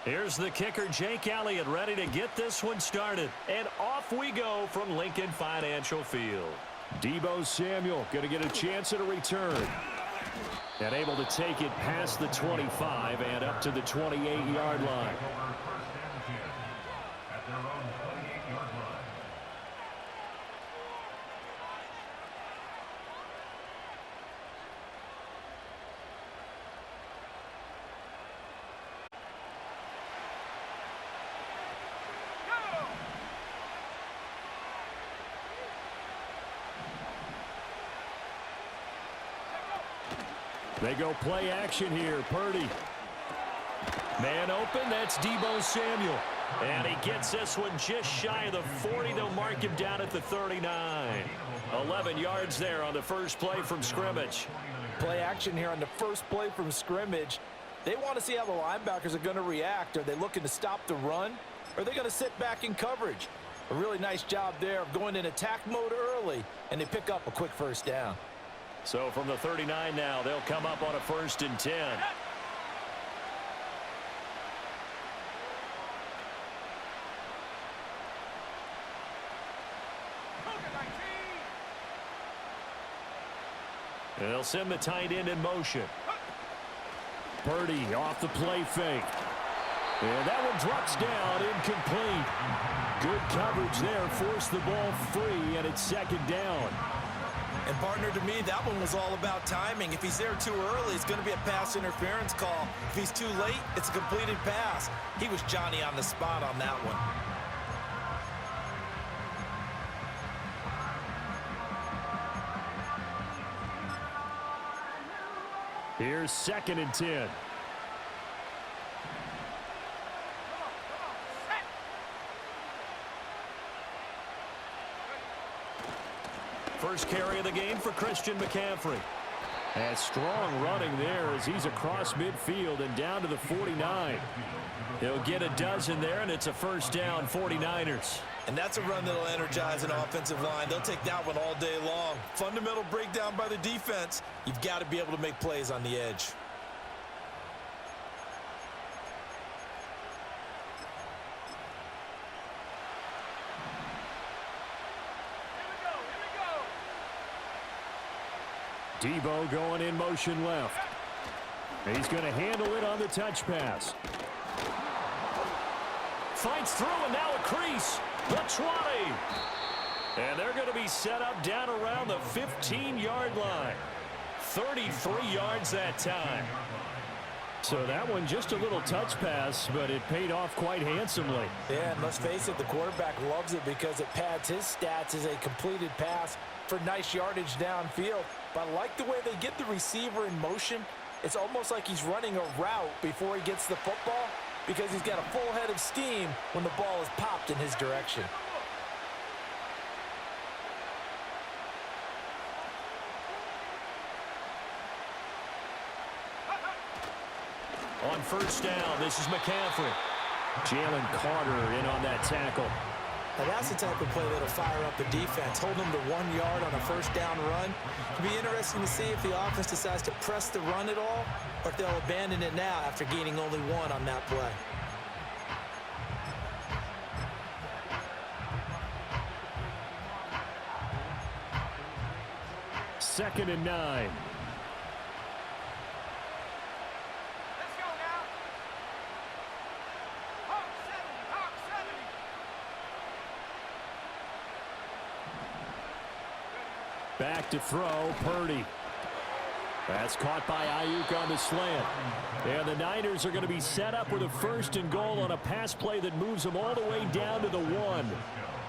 Here's the kicker, Jake Elliott, ready to get this one started. And off we go from Lincoln Financial Field. Deebo Samuel going to get a chance at a return. And able to take it past the 25 and up to the 28-yard line. They go play action here. Purdy. Man open. That's Deebo Samuel. And he gets this one just shy of the 40. They'll mark him down at the 39. 11 yards there on the first play from scrimmage. Play action here on the first play from scrimmage. They want to see how the linebackers are going to react. Are they looking to stop the run? Or are they going to sit back in coverage? A really nice job there of going in attack mode early, and they pick up a quick first down. So from the 39 now, they'll come up on a 1st and 10. And they'll send the tight end in motion. Purdy off the play fake. And that one drops down, incomplete. Good coverage there, forced the ball free, and it's 2nd down. And, partner, to me, that one was all about timing. If he's there too early, it's going to be a pass interference call. If he's too late, it's a completed pass. He was Johnny on the spot on that one. Here's 2nd and 10. First carry of the game for Christian McCaffrey. And strong running there as he's across midfield and down to the 49. He'll get a dozen there, and it's a first down, 49ers. And that's a run that'll energize an offensive line. They'll take that one all day long. Fundamental breakdown by the defense. You've got to be able to make plays on the edge. Deebo going in motion left. He's going to handle it on the touch pass. Fights through, and now a crease. The 20. And they're going to be set up down around the 15-yard line. 33 yards that time. So that one just a little touch pass, but it paid off quite handsomely. Yeah, and let's face it, the quarterback loves it because it pads his stats as a completed pass for nice yardage downfield. But I like the way they get the receiver in motion. It's almost like he's running a route before he gets the football because he's got a full head of steam when the ball is popped in his direction. On first down, this is McCaffrey. Jalen Carter in on that tackle. Now that's the type of play that'll fire up the defense. Hold them to 1 yard on a first down run. It'll be interesting to see if the offense decides to press the run at all or if they'll abandon it now after gaining only 1 on that play. Second and 9. Back to throw, Purdy. That's caught by Ayuk on the slant. And the Niners are going to be set up with a 1st and goal on a pass play that moves them all the way down to the 1.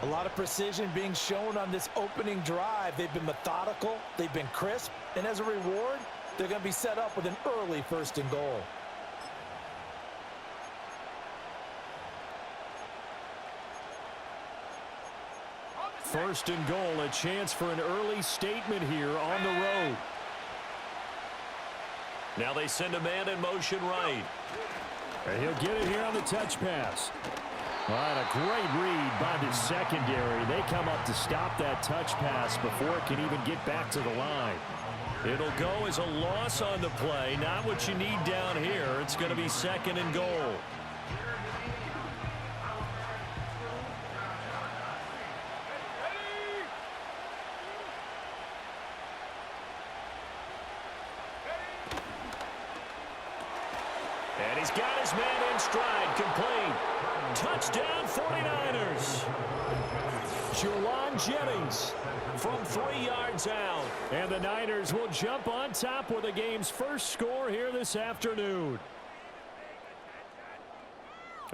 A lot of precision being shown on this opening drive. They've been methodical, they've been crisp, and as a reward, they're going to be set up with an early 1st and goal. First and goal, a chance for an early statement here on the road. Now they send a man in motion right. And he'll get it here on the touch pass. All right, a great read by the secondary. They come up to stop that touch pass before it can even get back to the line. It'll go as a loss on the play. Not what you need down here. It's going to be 2nd and goal. And he's got his man in stride, complete. Touchdown, 49ers. Jelon Jennings from 3 yards out. And the Niners will jump on top with the game's first score here this afternoon.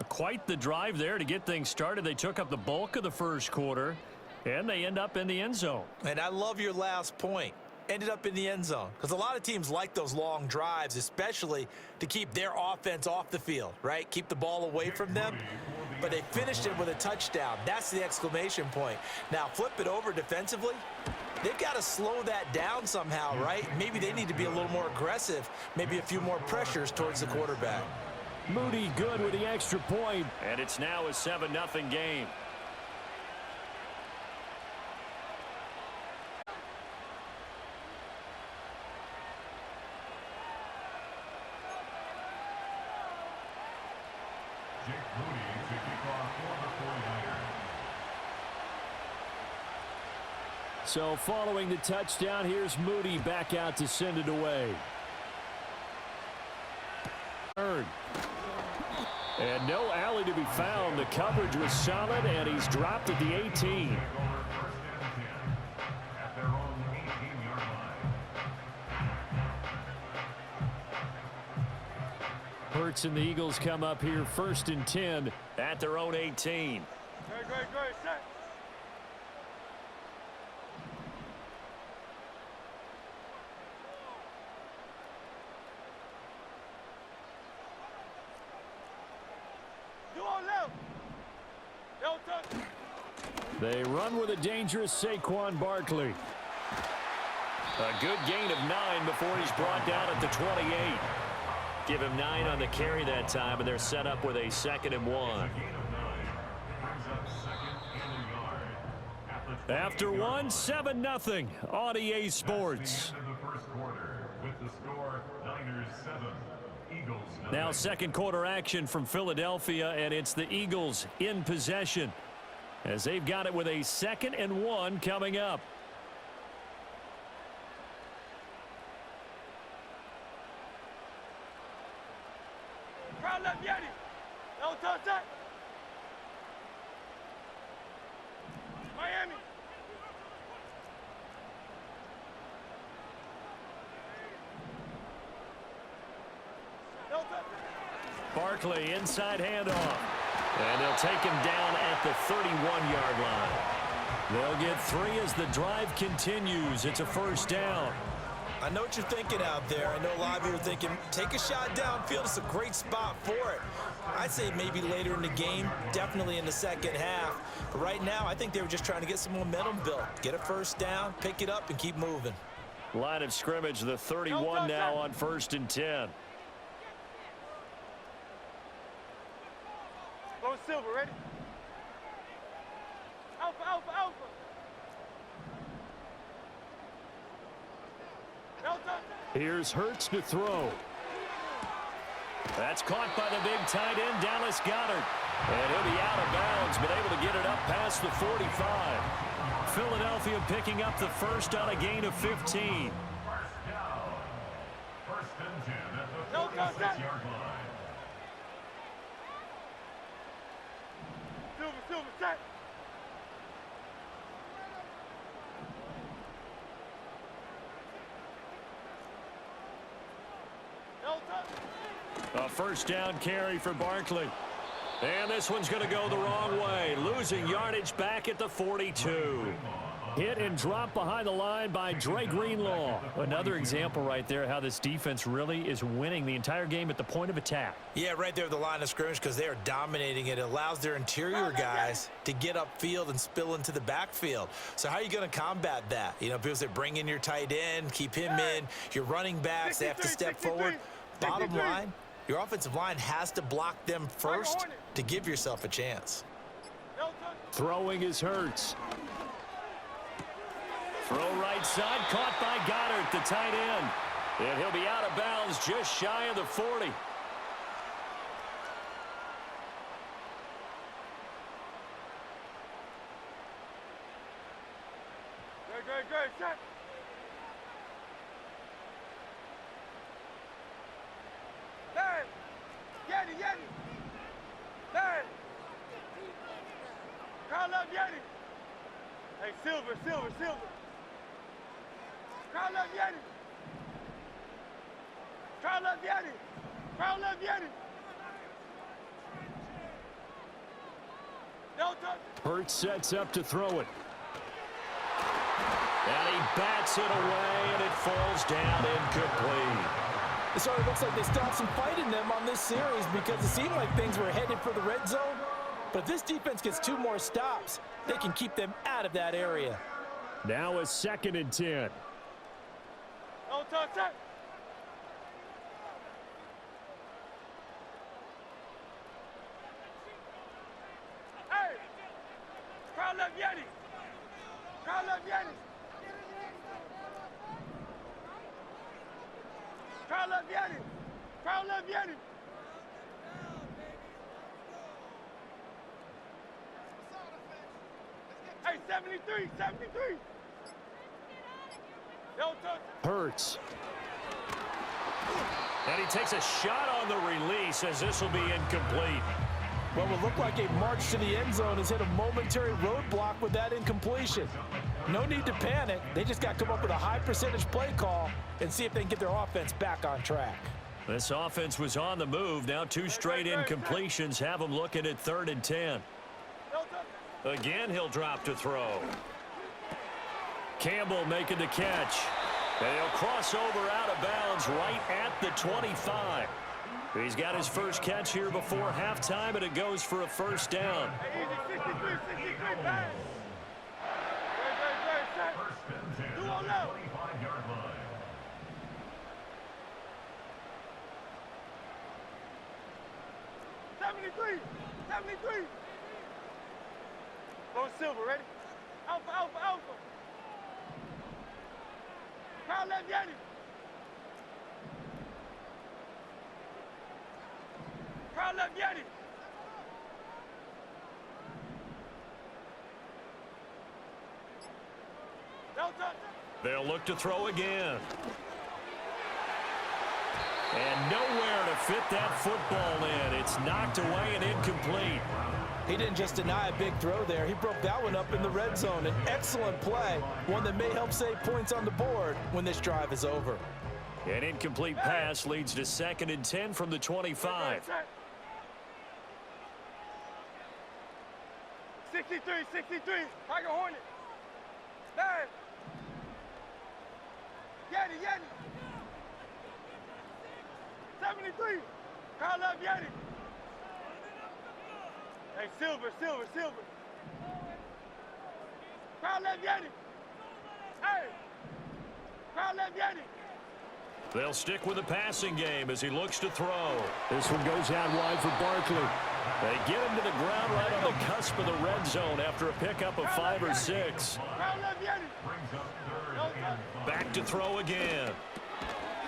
Quite the drive there to get things started. They took up the bulk of the first quarter, and they end up in the end zone. And I love your last point. Ended up in the end zone, because a lot of teams like those long drives, especially to keep their offense off the field, right? Keep the ball away from them. But they finished it with a touchdown. That's the exclamation point. Now flip it over defensively. They've got to slow that down somehow, right? Maybe they need to be a little more aggressive, maybe a few more pressures towards the quarterback. Moody good with the extra point. And it's now a 7-0 game. So following the touchdown, here's Moody back out to send it away. And no alley to be found. The coverage was solid, and he's dropped at the 18. Hurts and the Eagles come up here 1st and 10 at their own 18. Great, set. They run with a dangerous Saquon Barkley. A good gain of 9 before he's brought down at the 28. Give him 9 on the carry that time, and they're set up with a 2nd and 1. After 1, 7-0 on EA Sports. Now 2nd quarter action from Philadelphia, and it's the Eagles in possession, as they've got it with a 2nd and 1 coming up. Miami. Barkley inside handoff. And they'll take him down at the 31-yard line. They'll get 3 as the drive continues. It's a 1st down. I know what you're thinking out there. I know a lot of you are thinking, take a shot downfield. It's a great spot for it. I'd say maybe later in the game, definitely in the 2nd half. But right now, I think they were just trying to get some momentum built. Get a 1st down, pick it up, and keep moving. Line of scrimmage, the 31 now on 1st and 10. Go Silver, ready? Alpha, Alpha, Alpha. Here's Hurts to throw. That's caught by the big tight end, Dallas Goedert. And he'll be out of bounds, but able to get it up past the 45. Philadelphia picking up the 1st on a gain of 15. First and 10 at the 46-yard line. Silver, set. A 1st down carry for Barkley. And this one's going to go the wrong way. Losing yardage back at the 42. Hit and drop behind the line by Dre Greenlaw. Another example right there how this defense really is winning the entire game at the point of attack. Yeah, right there at the line of scrimmage, because they are dominating it. It allows their interior guys to get upfield and spill into the backfield. So how are you going to combat that? You know, because they bring in your tight end, keep him in. Your running backs, they have to step forward. Bottom line, Your offensive line has to block them first to give yourself a chance. Throwing is Hurts. Throw right side, caught by Goddard, the tight end. And he'll be out of bounds just shy of the 40. Good, set. Hey, Yeti. Hey. Call up Yeti. Hey, Silver. Call up Yeti. Don't touch. Hurts sets up to throw it. And he bats it away, and it falls down incomplete. It sort of looks like they still have some fight in them on this series because it seemed like things were headed for the red zone. But if this defense gets 2 more stops, they can keep them out of that area. Now a 2nd and 10. Don't touch that. Hey, call up Yeti. Hey, 73. Don't touch. Hurts. And he takes a shot on the release as this will be incomplete. What will look like a march to the end zone has hit a momentary roadblock with that incompletion. No need to panic. They just got to come up with a high percentage play call and see if they can get their offense back on track. This offense was on the move. Now 2 straight incompletions have them looking at 3rd and 10. Again, he'll drop to throw. Campbell making the catch. And he'll cross over out of bounds right at the 25. He's got his first catch here before halftime, and it goes for a first down. Hey, easy, 63, pass. Good, set. 2 on low. 25-yard line. 73. Go Silver, ready? Alpha. Call left Yeti. Don't touch. They'll look to throw again. And nowhere to fit that football in. It's knocked away and incomplete. He didn't just deny a big throw there. He broke that one up in the red zone. An excellent play, one that may help save points on the board when this drive is over. An incomplete pass leads to 2nd and 10 from the 25. 63. Tiger Hornet. Bang. Yeti. 73. Call up Yeti. Hey, Silver. Call up Yeti. Hey. Call up Yeti. They'll stick with the passing game as he looks to throw. This one goes out wide for Barkley. They get him to the ground right on the cusp of the red zone after a pickup of 5 or 6. Back to throw again.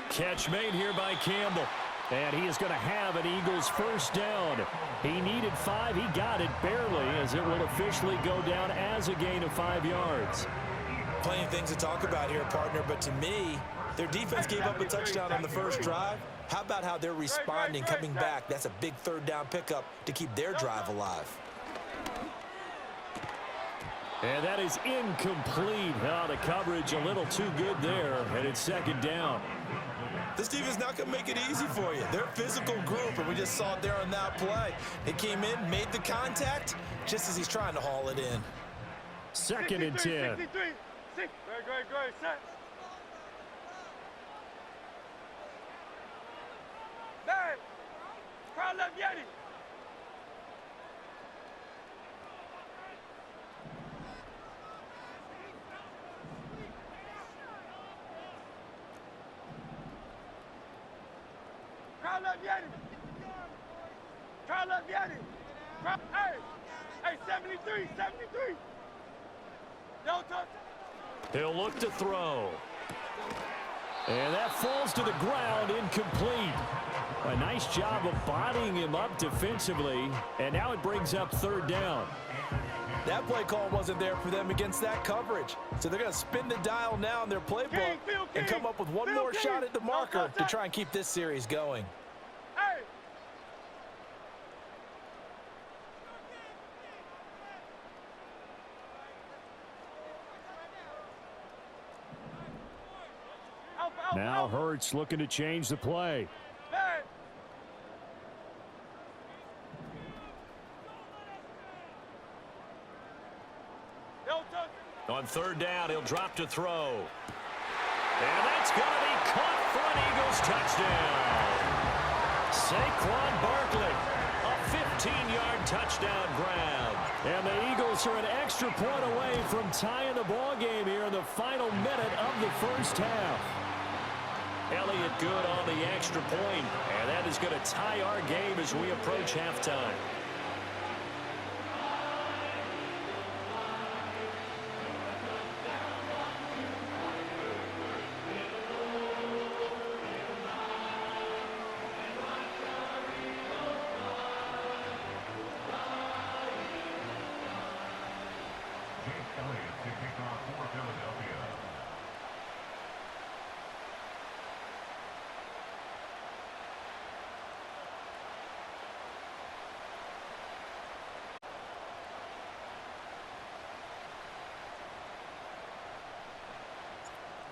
Catch made here by Campbell. And he is going to have an Eagles first down. He needed 5. He got it barely as it will officially go down as a gain of 5 yards. Plenty of things to talk about here, partner, but to me, their defense gave up a touchdown on the first drive. How about how they're responding, coming back? That's a big 3rd down pickup to keep their drive alive. And that is incomplete. Oh, the coverage a little too good there, and it's 2nd down. This defense not going to make it easy for you. They're a physical group, and we just saw it there on that play. They came in, made the contact, just as he's trying to haul it in. 2nd and 10. 63. Great, set. Bang. Call up Yeti. Call up Yeti. Crowd left Yanni. Hey, hey, 73, 73. No touch. He'll look to throw. And that falls to the ground, incomplete. A nice job of bodying him up defensively, and now it brings up third down. That play call wasn't there for them against that coverage. So they're going to spin the dial now in their playbook and come up with one more shot at the marker to try and keep this series going. Hey. Now Hurts looking to change the play. Hey. No touch. On third down, he'll drop to throw. And that's going to be caught for an Eagles touchdown. Saquon Barkley, a 15-yard touchdown grab. And the Eagles are an extra point away from tying the ball game here in the final minute of the first half. Elliott good on the extra point, and that is going to tie our game as we approach halftime.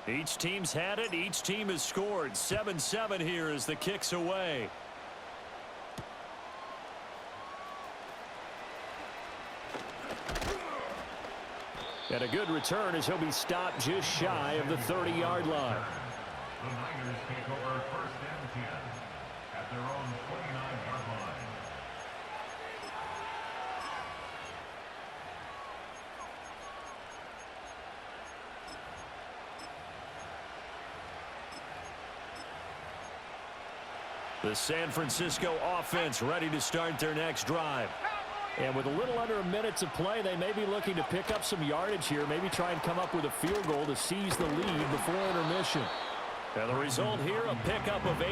Each team's had it. Each team has scored. 7-7 here as the kick's away. And a good return as he'll be stopped just shy of the 30-yard line. The Niners take over first and 10 at their own 49-yard line. The San Francisco offense ready to start their next drive. And with a little under a minute to play, they may be looking to pick up some yardage here, maybe try and come up with a field goal to seize the lead before intermission. And the result here, a pickup of 8.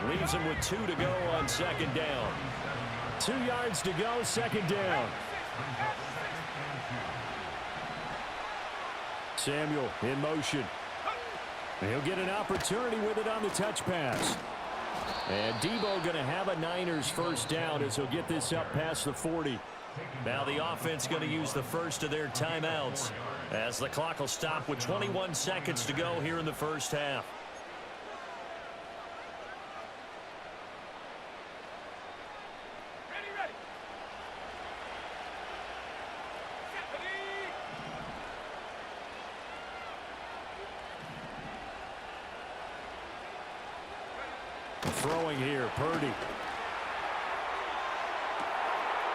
Leaves them with 2 to go on second down. 2 yards to go, second down. Samuel in motion. And he'll get an opportunity with it on the touch pass. And Debo going to have a Niners first down as he'll get this up past the 40. Now the offense going to use the first of their timeouts as the clock will stop with 21 seconds to go here in the first half. Ready, ready. Throwing here, Purdy.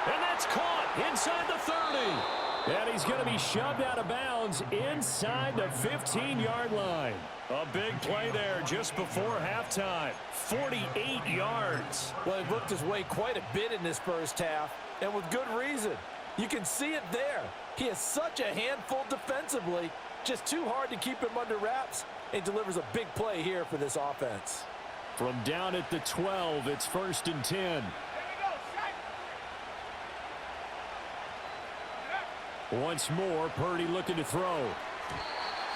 And that's caught inside the 30. And he's going to be shoved out of bounds inside the 15-yard line. A big play there just before halftime. 48 yards. Well, he worked his way quite a bit in this first half, and with good reason. You can see it there. He is such a handful defensively, just too hard to keep him under wraps, and delivers a big play here for this offense. From down at the 12, it's first and 10. Once more, Purdy looking to throw.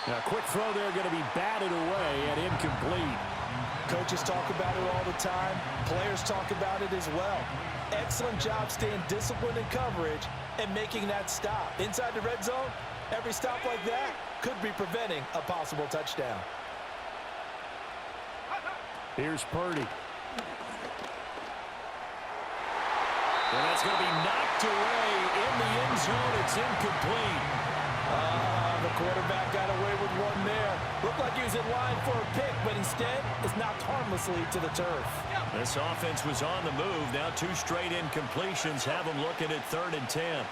Now, quick throw there going to be batted away and incomplete. Coaches talk about it all the time. Players talk about it as well. Excellent job staying disciplined in coverage and making that stop. Inside the red zone, every stop like that could be preventing a possible touchdown. Here's Purdy. And that's going to be knocked away in the end zone. It's incomplete. The quarterback got away with one there. Looked like he was in line for a pick, but instead is knocked harmlessly to the turf. This offense was on the move. Now 2 straight incompletions have them looking at 3rd and 10.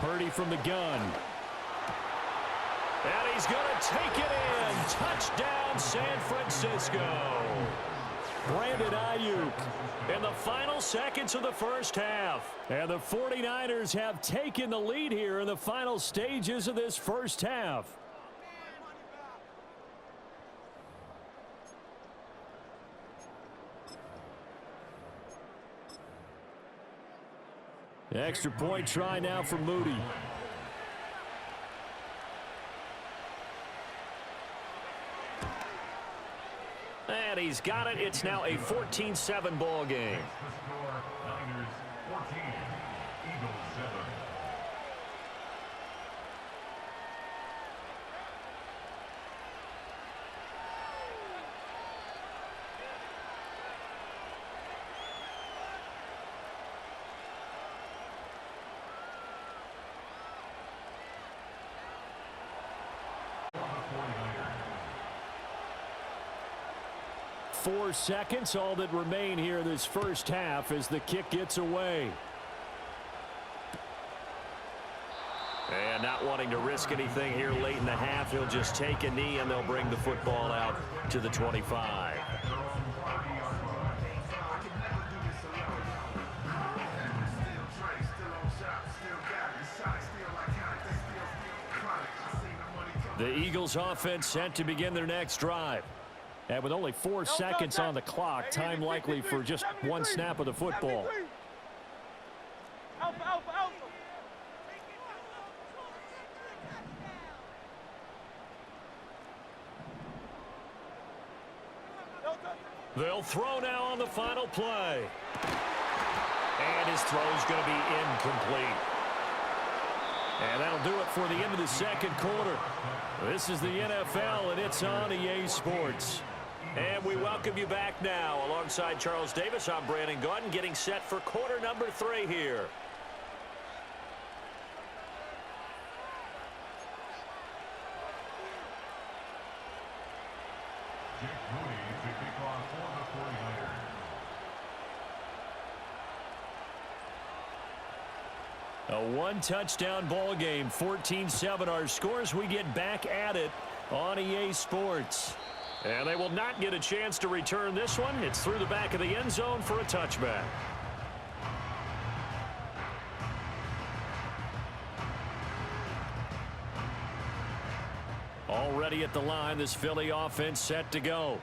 Purdy from the gun. And he's going to take it in. Touchdown, San Francisco. Brandon Ayuk. In the final seconds of the first half. And the 49ers have taken the lead here in the final stages of this first half. Extra point try now for Moody. And he's got it. It's now a 14-7 ball game. The score, Niners 14, Eagles 7. For the 49ers. 4 seconds, all that remain here this first half as the kick gets away. And not wanting to risk anything here late in the half, he'll just take a knee and they'll bring the football out to the 25. The Eagles offense set to begin their next drive. And with only 4 seconds on the clock, time likely for just one snap of the football. Alpha, alpha, alpha. They'll throw now on the final play. And his throw's going to be incomplete. And that'll do it for the end of the second quarter. This is the NFL, and it's on EA Sports. And we welcome you back now. Alongside Charles Davis, I'm Brandon Gaudin, getting set for quarter number 3 here. Jake Moody to kick off for the 49ers. A one-touchdown ball game, 14-7 our scores. We get back at it on EA Sports. And they will not get a chance to return this one. It's through the back of the end zone for a touchback. Already at the line, this Philly offense set to go.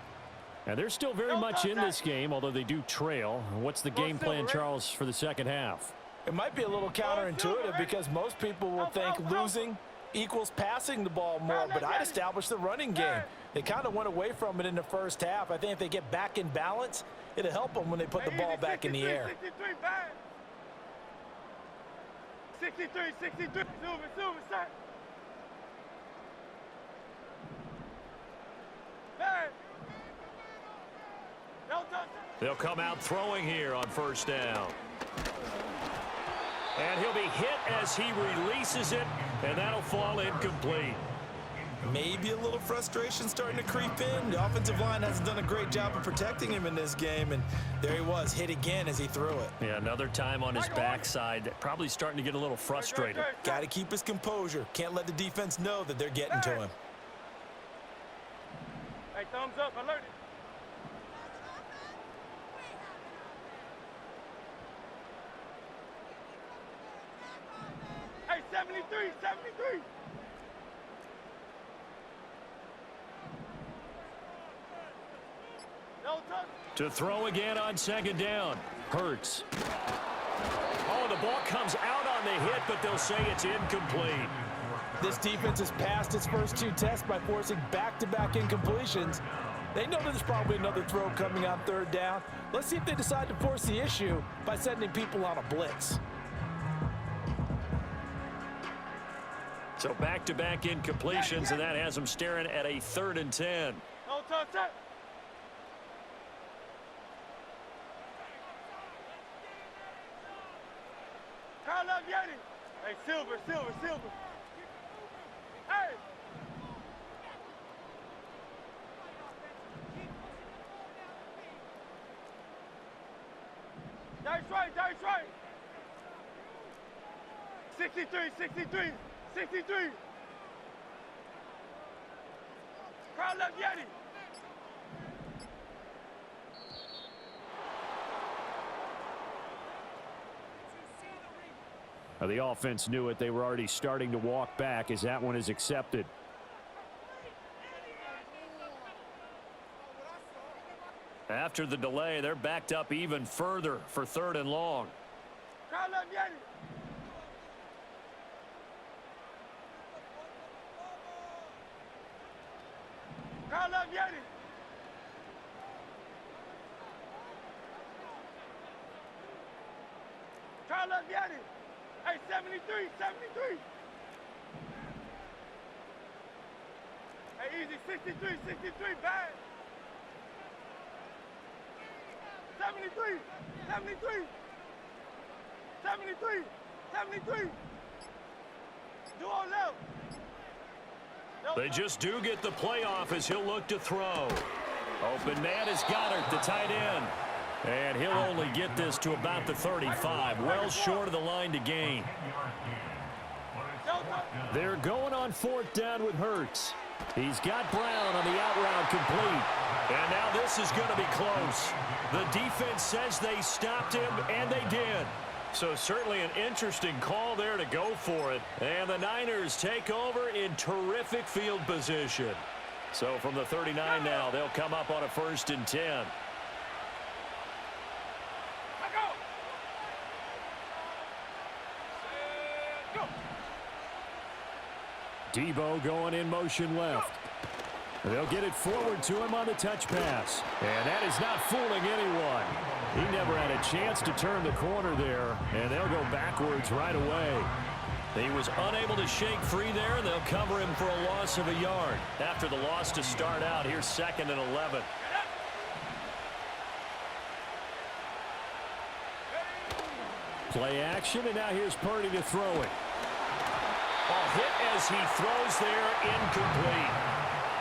And they're still very much in this game, although they do trail. What's the game plan, Charles, for the second half? It might be a little counterintuitive because most people will think losing equals passing the ball more, but I'd establish the running game. They kind of went away from it in the first half. I think if they get back in balance, it'll help them when they put the ball back in the air. 63, 63, Silver, sir. They'll come out throwing here on first down. And he'll be hit as he releases it, and that'll fall incomplete. Maybe a little frustration starting to creep in. The offensive line hasn't done a great job of protecting him in this game, and there he was, hit again as he threw it. Yeah, another time on his backside, probably starting to get a little frustrated. Got to keep his composure. Can't let the defense know that they're getting to him. Hey, thumbs up, alert it. Hey, 73, 73. No touch. To throw again on second down. Hurts. Oh, the ball comes out on the hit, but they'll say it's incomplete. This defense has passed its first 2 tests by forcing back-to-back incompletions. They know there's probably another throw coming on third down. Let's see if they decide to force the issue by sending people on a blitz. So back-to-back incompletions, and that has them staring at a 3rd and 10. No touch. Call up Yeti. Hey, Silver. Hey. That's right. 63, 63, 63. Crowd left Yeti. The offense knew it. They were already starting to walk back as that one is accepted. After the delay, they're backed up even further for 3rd and long. Crowd left Yeti. Crowd left Yeti. Crowd left Yeti. Hey, 73, 73. Hey, easy, 63, 63, bad. 73, 73. 73, 73. Duo left. They just do get the playoff as he'll look to throw. Open man is Goddard, the tight end. And he'll only get this to about the 35, well short of the line to gain. They're going on 4th down with Hurts. He's got Brown on the out route complete. And now this is going to be close. The defense says they stopped him, and they did. So certainly an interesting call there to go for it. And the Niners take over in terrific field position. So from the 39 now, they'll come up on a 1st and 10. Debo going in motion left. They'll get it forward to him on the touch pass. And that is not fooling anyone. He never had a chance to turn the corner there, and they'll go backwards right away. He was unable to shake free there, and they'll cover him for a loss of a yard. After the loss to start out, here's 2nd and 11. Play action, and now here's Purdy to throw it. A hit as he throws there, incomplete.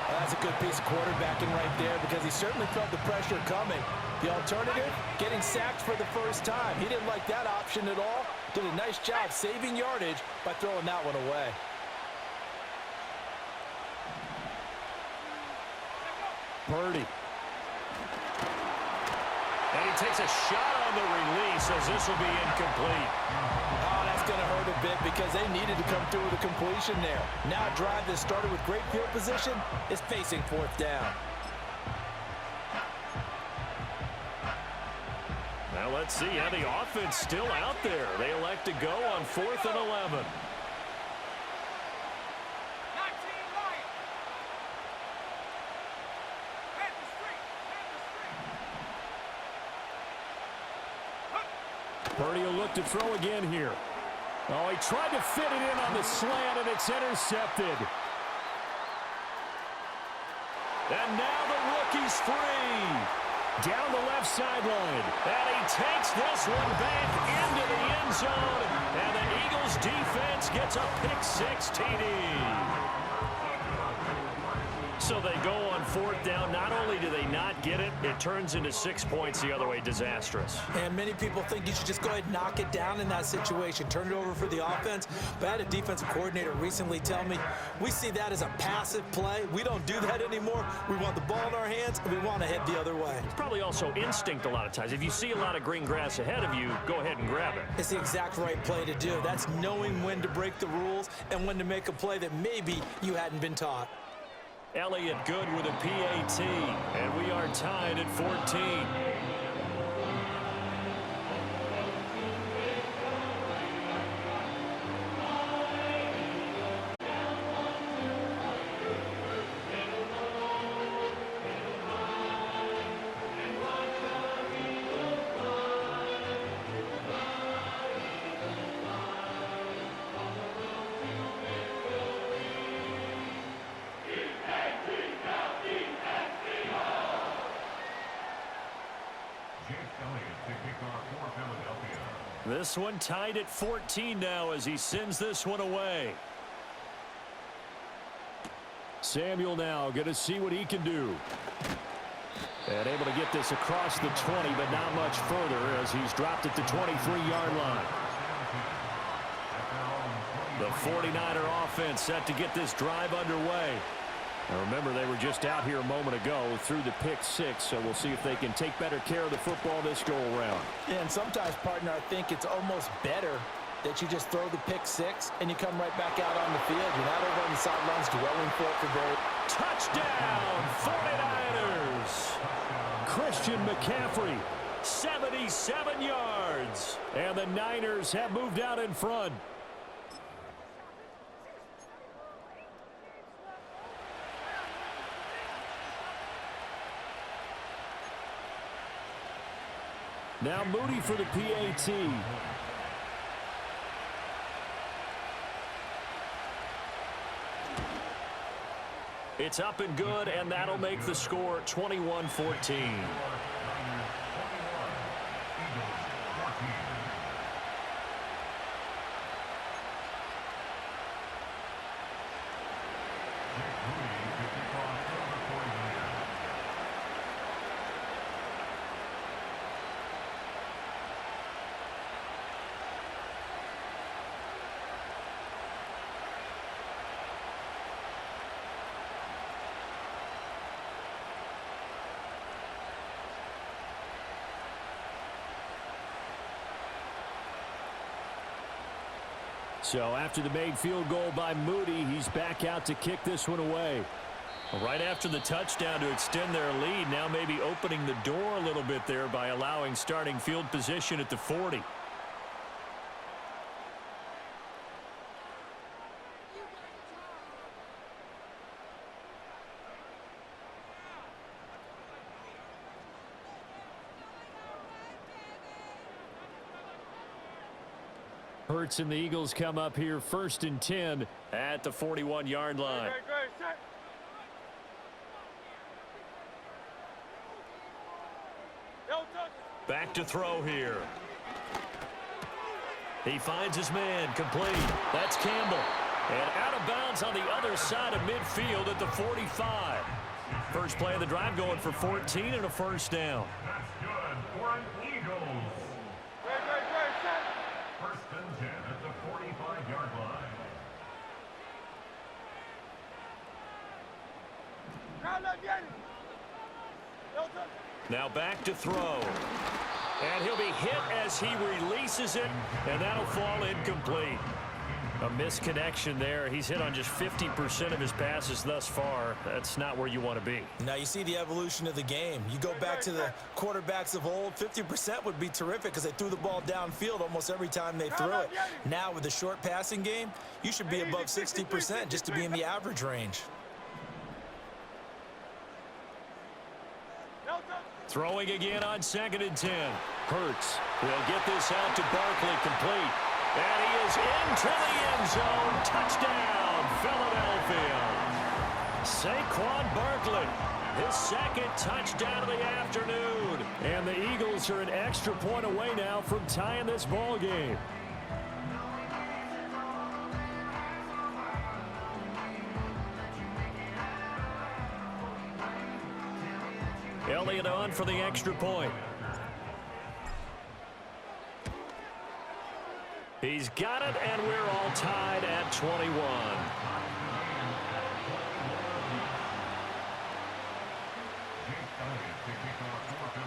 That's a good piece of quarterbacking right there because he certainly felt the pressure coming. The alternative, getting sacked for the first time. He didn't like that option at all. Did a nice job saving yardage by throwing that one away. Purdy. And he takes a shot on the release as this will be incomplete. Oh, that's going to hurt a bit because they needed to come through with a completion there. Now a drive that started with great field position is facing 4th down. Now let's see how the offense still out there. They elect to go on 4th and 11. Purdy will look to throw again here. Oh, he tried to fit it in on the slant, and it's intercepted. And now the rookie's free. Down the left sideline. And he takes this one back into the end zone. And the Eagles defense gets a pick-6 TD. So they go on 4th down. Not only do they not get it, it turns into 6 points the other way. Disastrous. And many people think you should just go ahead and knock it down in that situation. Turn it over for the offense. But I had a defensive coordinator recently tell me, we see that as a passive play. We don't do that anymore. We want the ball in our hands, and we want to head the other way. It's probably also instinct a lot of times. If you see a lot of green grass ahead of you, go ahead and grab it. It's the exact right play to do. That's knowing when to break the rules and when to make a play that maybe you hadn't been taught. Elliott good with a PAT, and we are tied at 14. This one tied at 14 now as he sends this one away. Samuel now going to see what he can do. And able to get this across the 20, but not much further as he's dropped at the 23-yard line. The 49er offense set to get this drive underway. Now remember, they were just out here a moment ago through the pick six, so we'll see if they can take better care of the football this go-around. Yeah, and sometimes, partner, I think it's almost better that you just throw the pick six and you come right back out on the field. You're not over on the sidelines dwelling for it for very... Touchdown, 49ers! Christian McCaffrey. 77 yards. And the Niners have moved out in front. Now Moody for the PAT. It's up and good, and that'll make the score 21-14. So after the made field goal by Moody, he's back out to kick this one away. Right after the touchdown to extend their lead, now maybe opening the door a little bit there by allowing starting field position at the 40. Hurts and the Eagles come up here 1st and 10 at the 41-yard line. Back to throw here. He finds his man, complete. That's Campbell. And out of bounds on the other side of midfield at the 45. First play of the drive going for 14 and a first down. That's good for an Eagles. First and 10 at the 45-yard line. Now back to throw. And he'll be hit as he releases it, and that'll fall incomplete. A misconnection there. He's hit on just 50% of his passes thus far. That's not where you want to be. Now you see the evolution of the game. You go back to the quarterbacks of old, 50% would be terrific because they threw the ball downfield almost every time they threw it. Now with the short passing game, you should be above 60% just to be in the average range. Throwing again on 2nd and 10. Hurts. He'll get this out to Barkley, complete. And he is into the end zone. Touchdown, Philadelphia. Saquon Barkley, his 2nd touchdown of the afternoon. And the Eagles are an extra point away now from tying this ball game. Elliott on for the extra point. He's got it, and we're all tied at 21.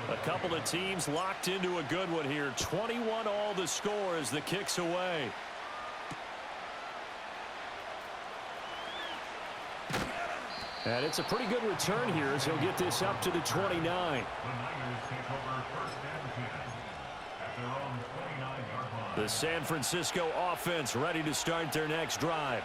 A couple of teams locked into a good one here. 21 all the score as the kick's away. And it's a pretty good return here as he'll get this up to the 29. The Niners take over 1st and 10 at their own 29-yard line. The San Francisco offense ready to start their next drive.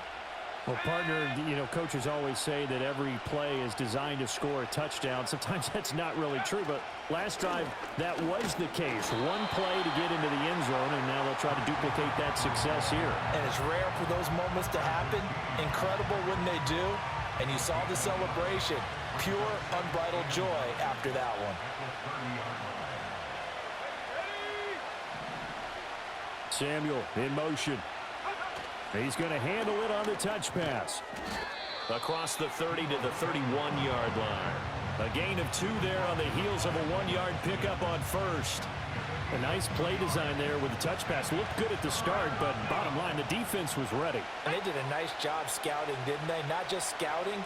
Well, partner, you know, coaches always say that every play is designed to score a touchdown. Sometimes that's not really true, but last drive, that was the case. One play to get into the end zone, and now they'll try to duplicate that success here. And it's rare for those moments to happen. Incredible when they do. And you saw the celebration. Pure, unbridled joy after that one. Samuel in motion. He's going to handle it on the touch pass. Across the 30 to the 31-yard line. A gain of 2 there on the heels of a 1-yard pickup on first. A nice play design there with the touch pass. Looked good at the start, but bottom line, the defense was ready. And they did a nice job scouting, didn't they? Not just scouting,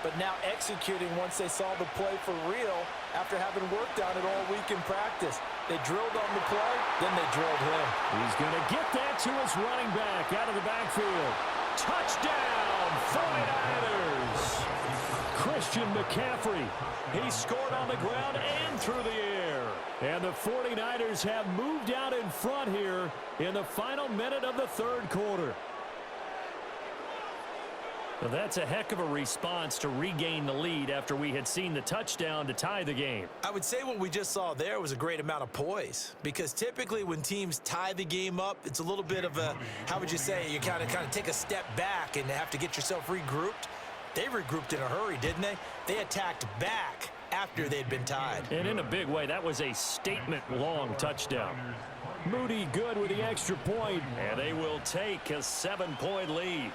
but now executing once they saw the play for real after having worked on it all week in practice. They drilled on the play, then they drilled him. He's going to get that to his running back out of the backfield. Touchdown, 49ers! Christian McCaffrey. He scored on the ground and through the air. And the 49ers have moved out in front here in the final minute of the third quarter. Well, that's a heck of a response to regain the lead after we had seen the touchdown to tie the game. I would say what we just saw there was a great amount of poise, because typically when teams tie the game up, it's a little bit of a, how would you say, you kind of take a step back and have to get yourself regrouped. They regrouped in a hurry, didn't they? They attacked back after they'd been tied. And in a big way, that was a statement-long touchdown. Moody good with the extra point. And they will take a 7-point lead.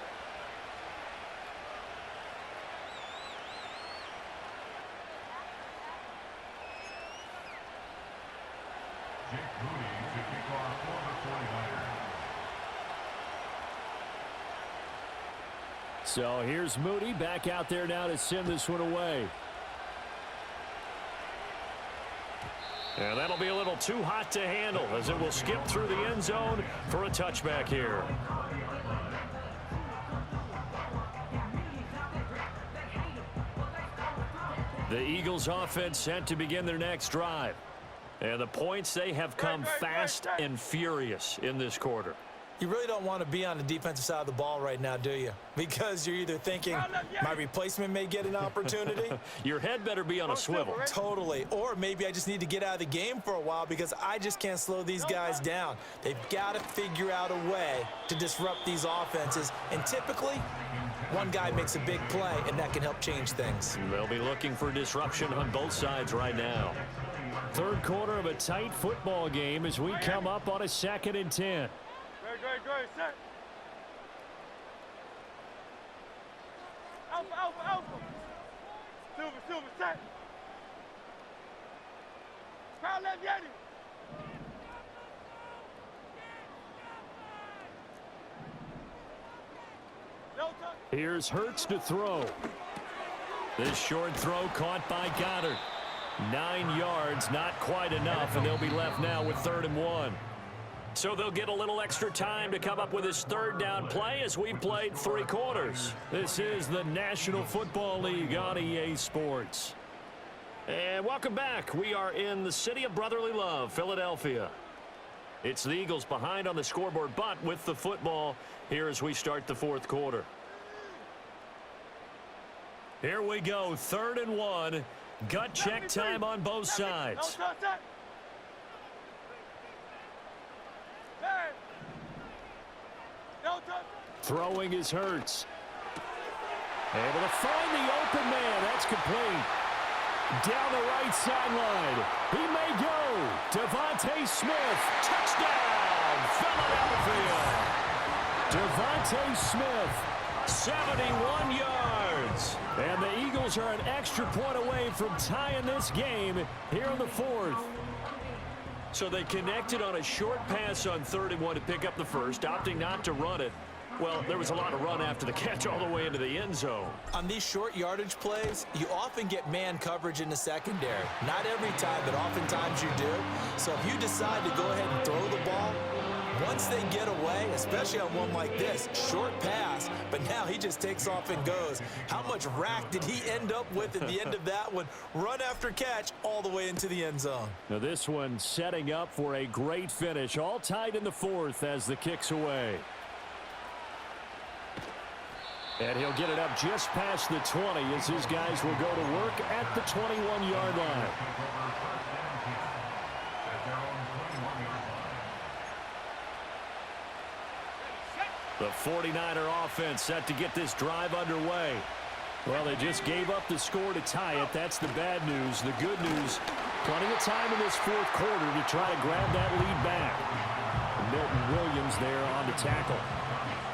Jake Moody to kick off for the 49ers. So here's Moody back out there now to send this one away. And that'll be a little too hot to handle as it will skip through the end zone for a touchback here. The Eagles offense set to begin their next drive. And the points, they have come fast and furious in this quarter. You really don't want to be on the defensive side of the ball right now, do you? Because you're either thinking, my replacement may get an opportunity. Your head better be on a swivel. Totally. Or maybe I just need to get out of the game for a while because I just can't slow these guys down. They've got to figure out a way to disrupt these offenses. And typically, one guy makes a big play, and that can help change things. They'll be looking for disruption on both sides right now. Third quarter of a tight football game as we come up on a 2nd and 10. Great, set. Alpha. Silver, set. Crowd left, Yeti. No touch. Here's Hurts to throw. This short throw caught by Goddard. 9 yards, not quite enough, and they'll be left now with 3rd and 1. So they'll get a little extra time to come up with this 3rd down play as we've played 3 quarters. This is the National Football League on EA Sports. And welcome back. We are in the city of brotherly love, Philadelphia. It's the Eagles behind on the scoreboard, but with the football here as we start the 4th quarter. Here we go, 3rd and 1. Gut check time on both sides. Throwing is Hurts. Able to find the open man. That's complete. Down the right sideline. He may go. Devontae Smith. Touchdown, Philadelphia. Devontae Smith. 71 yards. And the Eagles are an extra point away from tying this game here in the 4th. So they connected on a short pass on 3rd and 1 to pick up the first, opting not to run it. Well, there was a lot of run after the catch all the way into the end zone. On these short yardage plays, you often get man coverage in the secondary. Not every time, but oftentimes you do. So if you decide to go ahead and throw the ball, once they get away, especially on one like this, short pass, but now he just takes off and goes. How much rack did he end up with at the end of that one? Run after catch all the way into the end zone. Now this one setting up for a great finish. All tied in the 4th as the kick's away. And he'll get it up just past the 20 as his guys will go to work at the 21-yard line. The 49er offense set to get this drive underway. Well, they just gave up the score to tie it. That's the bad news. The good news, plenty of time in this 4th quarter to try to grab that lead back. Milton Williams there on the tackle.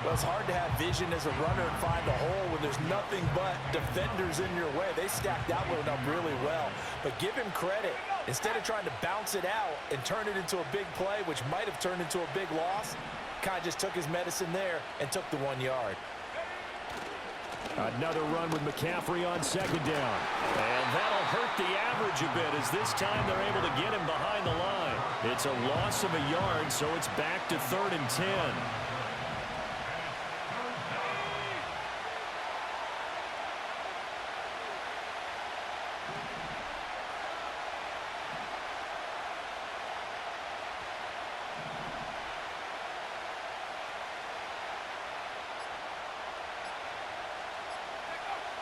Well, it's hard to have vision as a runner and find a hole when there's nothing but defenders in your way. They stacked that one up really well. But give him credit. Instead of trying to bounce it out and turn it into a big play, which might have turned into a big loss, kind of just took his medicine there and took the 1 yard. Another run with McCaffrey on second down. And that'll hurt the average a bit as this time they're able to get him behind the line. It's a loss of a yard, so it's back to 3rd and 10.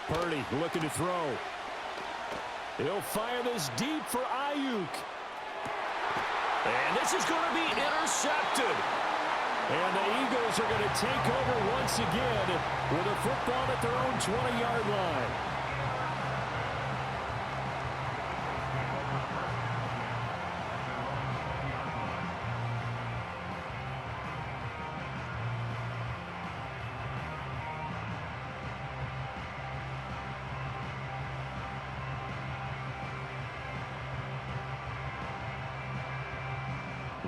Purdy looking to throw. He'll fire this deep for Ayuk. And this is going to be intercepted. And the Eagles are going to take over once again with a football at their own 20-yard line.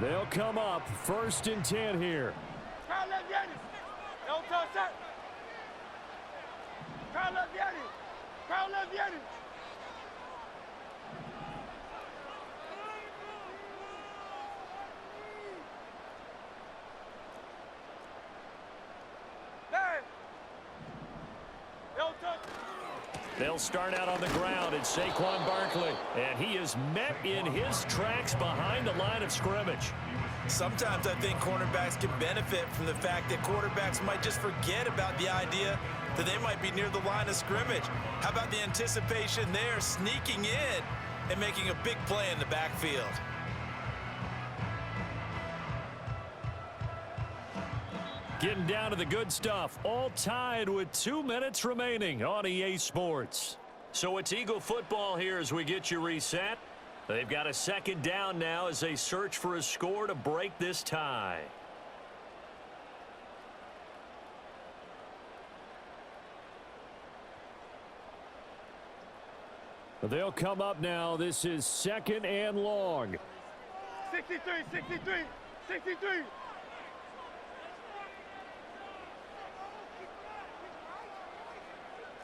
They'll come up 1st and 10 here. Crowd left Yannis. Don't touch that. Crowd left Yannis. Crowd left Yannis. Hey. Don't touch. They'll start out on the ground at Saquon Barkley. And he is met in his tracks behind the line of scrimmage. Sometimes I think cornerbacks can benefit from the fact that quarterbacks might just forget about the idea that they might be near the line of scrimmage. How about the anticipation there, sneaking in and making a big play in the backfield? Getting down to the good stuff, all tied with 2 minutes remaining on EA Sports. So it's Eagle football here as we get you reset. They've got a 2nd down now as they search for a score to break this tie. They'll come up now. This is 2nd and long. 63, 63, 63.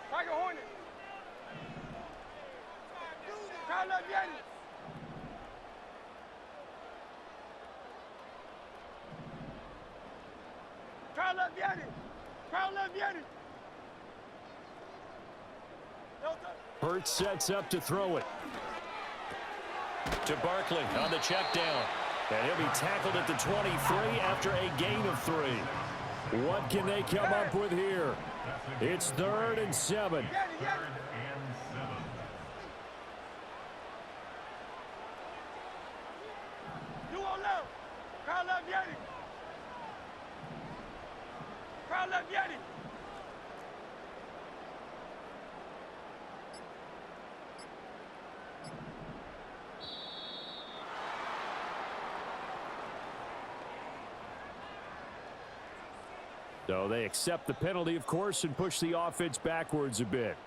Tiger Hornet. Crowd left Yannis. Crowd left Yannis. Crowd left Yannis. Don't touch. Hurts sets up to throw it. To Barkley on the check down. And he'll be tackled at the 23 after a gain of 3. What can they come up with here? It's 3rd and 7. You won't love. Crowd left Yannis. Crowd left Yannis. So they accept the penalty, of course, and push the offense backwards a bit.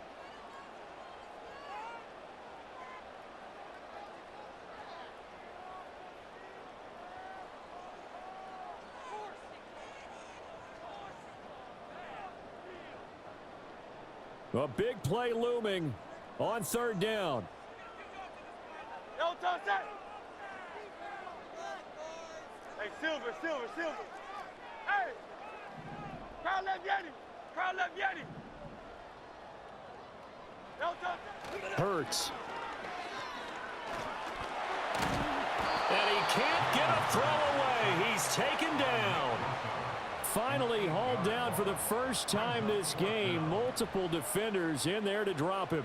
A big play looming on 3rd down. Don't touch that. Hey, Silver, Silver, Silver. Hey. Crowd left Yannis. Crowd left Yannis. Don't touch that. Hurts. And he can't get a throw away. He's taken down. Finally hauled down for the first time this game. Multiple defenders in there to drop him.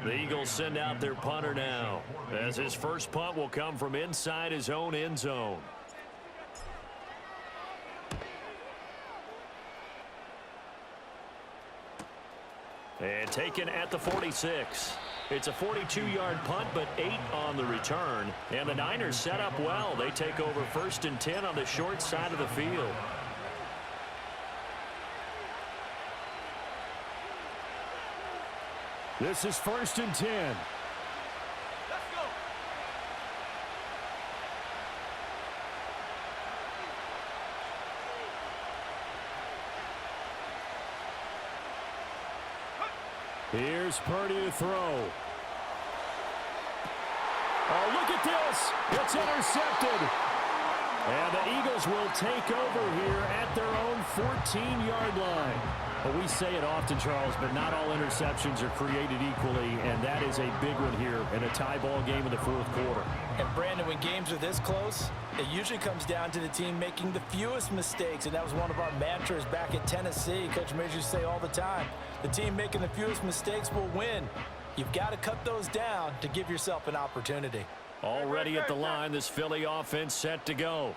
The Eagles send out their punter now, as his first punt will come from inside his own end zone. And taken at the 46. It's a 42-yard punt, but 8 on the return. And the Niners set up well. They take over 1st and 10 on the short side of the field. This is 1st and 10. Let's go. Here's Purdy to throw. Oh, look at this. It's intercepted. And the Eagles will take over here at their own 14-yard line. Well, we say it often, Charles, but not all interceptions are created equally, and that is a big one here in a tie ball game in the 4th quarter. And, Brandon, when games are this close, it usually comes down to the team making the fewest mistakes, and that was one of our mantras back at Tennessee. Coach Majors used to say all the time, the team making the fewest mistakes will win. You've got to cut those down to give yourself an opportunity. Already at the line, this Philly offense set to go.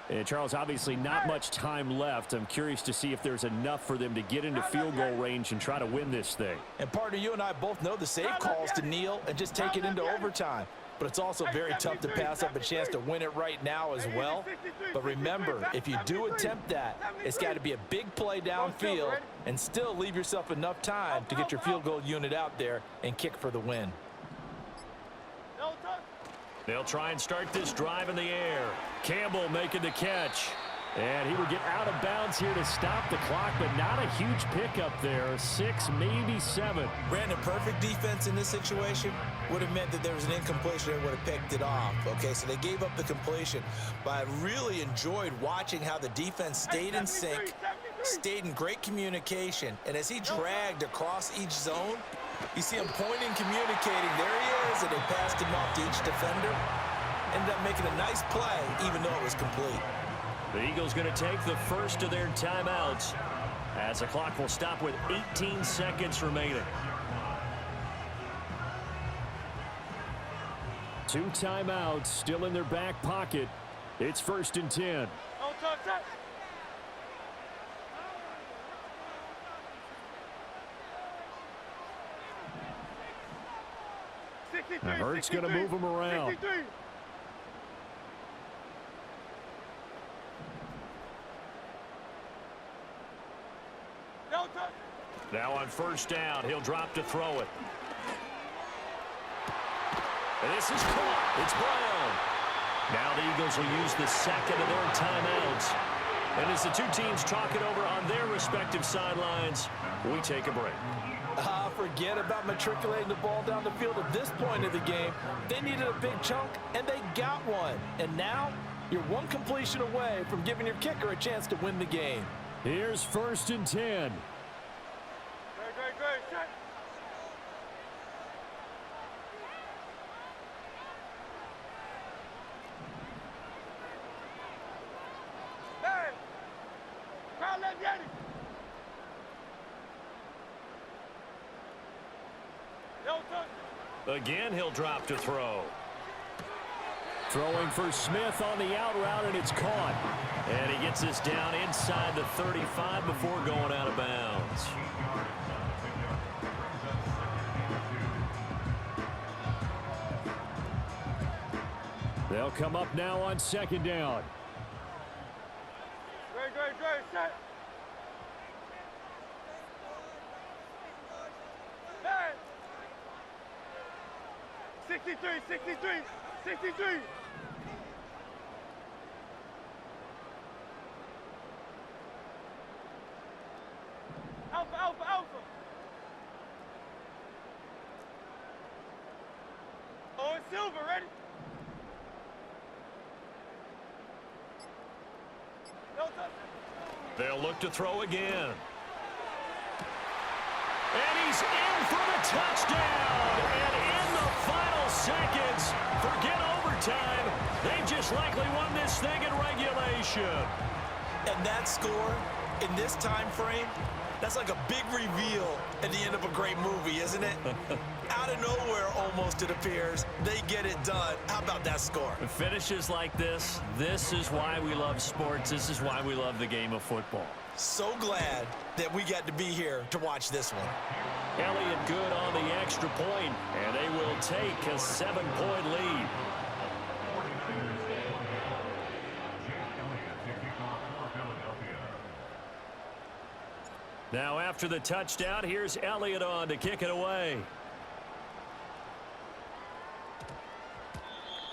And, Charles, obviously not much time left. I'm curious to see if there's enough for them to get into field goal range and try to win this thing. And, partner, you and I both know the safe calls to kneel and just take it into overtime. But it's also very tough to pass up a chance to win it right now as well. But remember, if you do attempt that, it's got to be a big play downfield and still leave yourself enough time to get your field goal unit out there and kick for the win. They'll try and start this drive in the air. Campbell making the catch. And he would get out of bounds here to stop the clock, but not a huge pickup there. 6, maybe 7. Brandon, perfect defense in this situation would have meant that there was an incompletion that would have picked it off. Okay, so they gave up the completion. But I really enjoyed watching how the defense stayed in sync, stayed in great communication, and as he dragged across each zone, you see him pointing, communicating. There he is, and they passed him off to each defender. Ended up making a nice play, even though it was complete. The Eagles going to take the first of their timeouts as the clock will stop with 18 seconds remaining. 2 timeouts still in their back pocket. It's 1st and 10. Now Hurts going to move him around. 63. Now on 1st down, he'll drop to throw it. And this is caught. It's Brown. Now the Eagles will use the second of their timeouts. And as the two teams talk it over on their respective sidelines, we take a break. Forget about matriculating the ball down the field at this point of the game. They needed a big chunk, and they got one. And now you're one completion away from giving your kicker a chance to win the game. Here's 1st and 10. Great. Check. Hey! Crowd, let's get it! Again, he'll drop to throw. Throwing for Smith on the out route, and it's caught. And he gets this down inside the 35 before going out of bounds. They'll come up now on 2nd down. Great. Set. Hey! 63. Alpha. Oh, it's Silver, ready? They'll look to throw again. And he's in for the touchdown. And in the final seconds, forget overtime. They just likely won this thing in regulation. And that score In this time frame, that's like a big reveal at the end of a great movie, isn't it? Out of nowhere, almost, it appears, they get it done. How about that score? Finishes like this is why we love sports. This is why we love the game of football. So glad that we got to be here to watch this one. Elliott good on the extra point, and they will take a 7-point lead. Now after the touchdown, here's Elliott on to kick it away.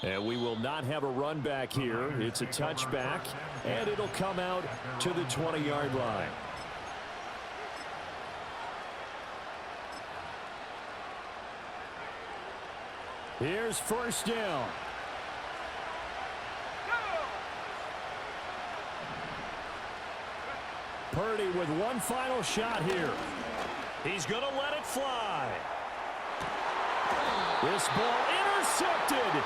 And we will not have a run back here. It's a touchback, and it'll come out to the 20-yard line. Here's first down. Purdy with one final shot here. He's going to let it fly. This ball intercepted.